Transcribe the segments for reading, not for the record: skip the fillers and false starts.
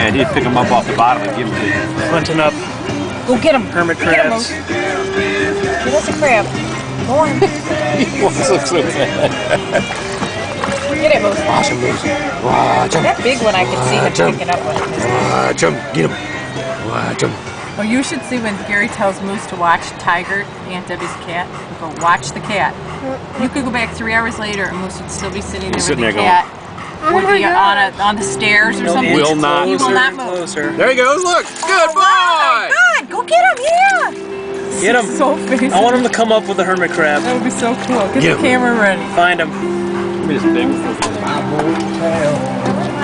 man, he'd pick them up off the bottom and give them to you. Hunting up Go get him. hermit Get him, crabs. Moose. Get us a crab. Go on. He wants to look so bad. Get it, Moose. Watch him, Moose. Watch him. That big one I could see him picking up on. Watch him. Get him. Watch him. Well, you should see when Gary tells Moose to watch Tiger, Aunt Debbie's cat. He'll go, watch the cat. You could go back 3 hours later and Moose would still be sitting there with the cat. Would be on the stairs or something. Will not. He will not move. Closer. There he goes. Look. Good boy. God, go get him, yeah. Get him. So face. I want him to come up with the hermit crab. That would be so cool. Get Get the him. camera ready. Find him. Look at this big one.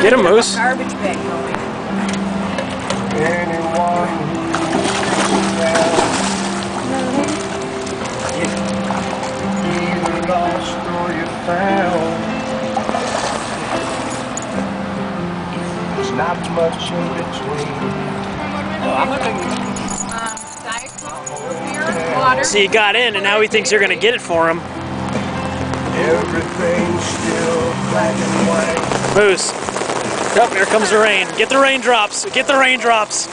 Get him, Moose. Garbage bag going. Either lost or you found. There's not much in between. Diet Coke, beer, water. See, he got in, and now he thinks you're going to get it for him. Everything's still black and white. Moose. Oh, here comes the rain. Get the raindrops. Get the raindrops.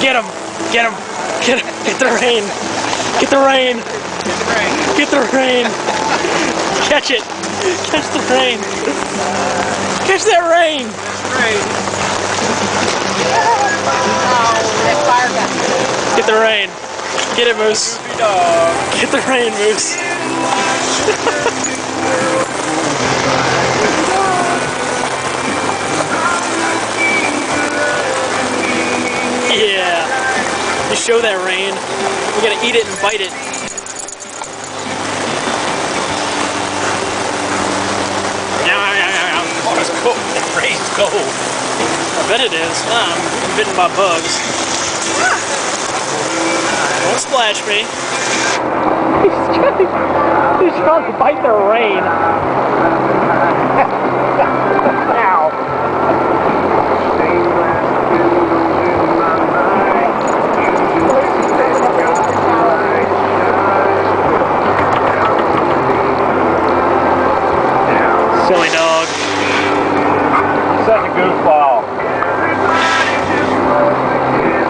Get him. Get him. Get him. Get the rain. Get the rain. Get the rain. Catch it. Catch the rain. Catch that rain. That fire gun. Get the rain. Get it, Moose. Get the rain, Moose. Yeah. You show that rain. We gotta eat it and bite it. Oh, it's cold. The rain's cold. I bet it is. I'm bitten by bugs. Don't splash me. He's trying to bite the rain. Ow. Silly dog. Such a goofball.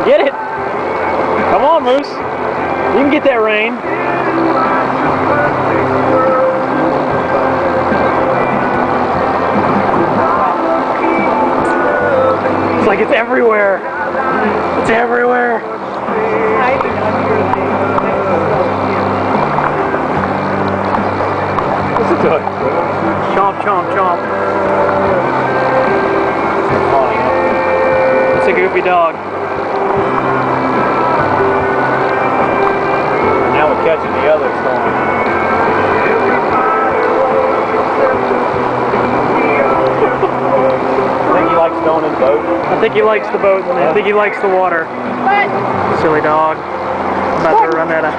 Get it! Come on, Moose. You can get that rain. It's like it's everywhere. It's everywhere. Listen to it. Chomp, chomp, chomp. It's a goofy dog. Now we're catching the other storm. I think he likes going in the boat. I think he likes the boat, and I think he likes the water. Silly dog. I'm about to run out of.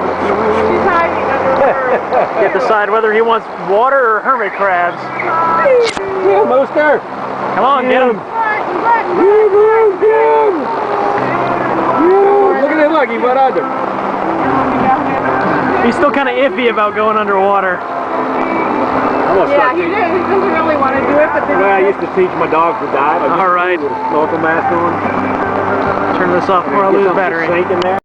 You have to decide whether he wants water or hermit crabs. Yeah, Moster. Come on, get him. Look at him, look, he went under. He's still kind of iffy about going underwater. Yeah, he doesn't really want to do it, but then Well, I used to teach my dogs to dive. All right. With a snorkel mask on. Turn this off before I lose Get something battery. sink in there.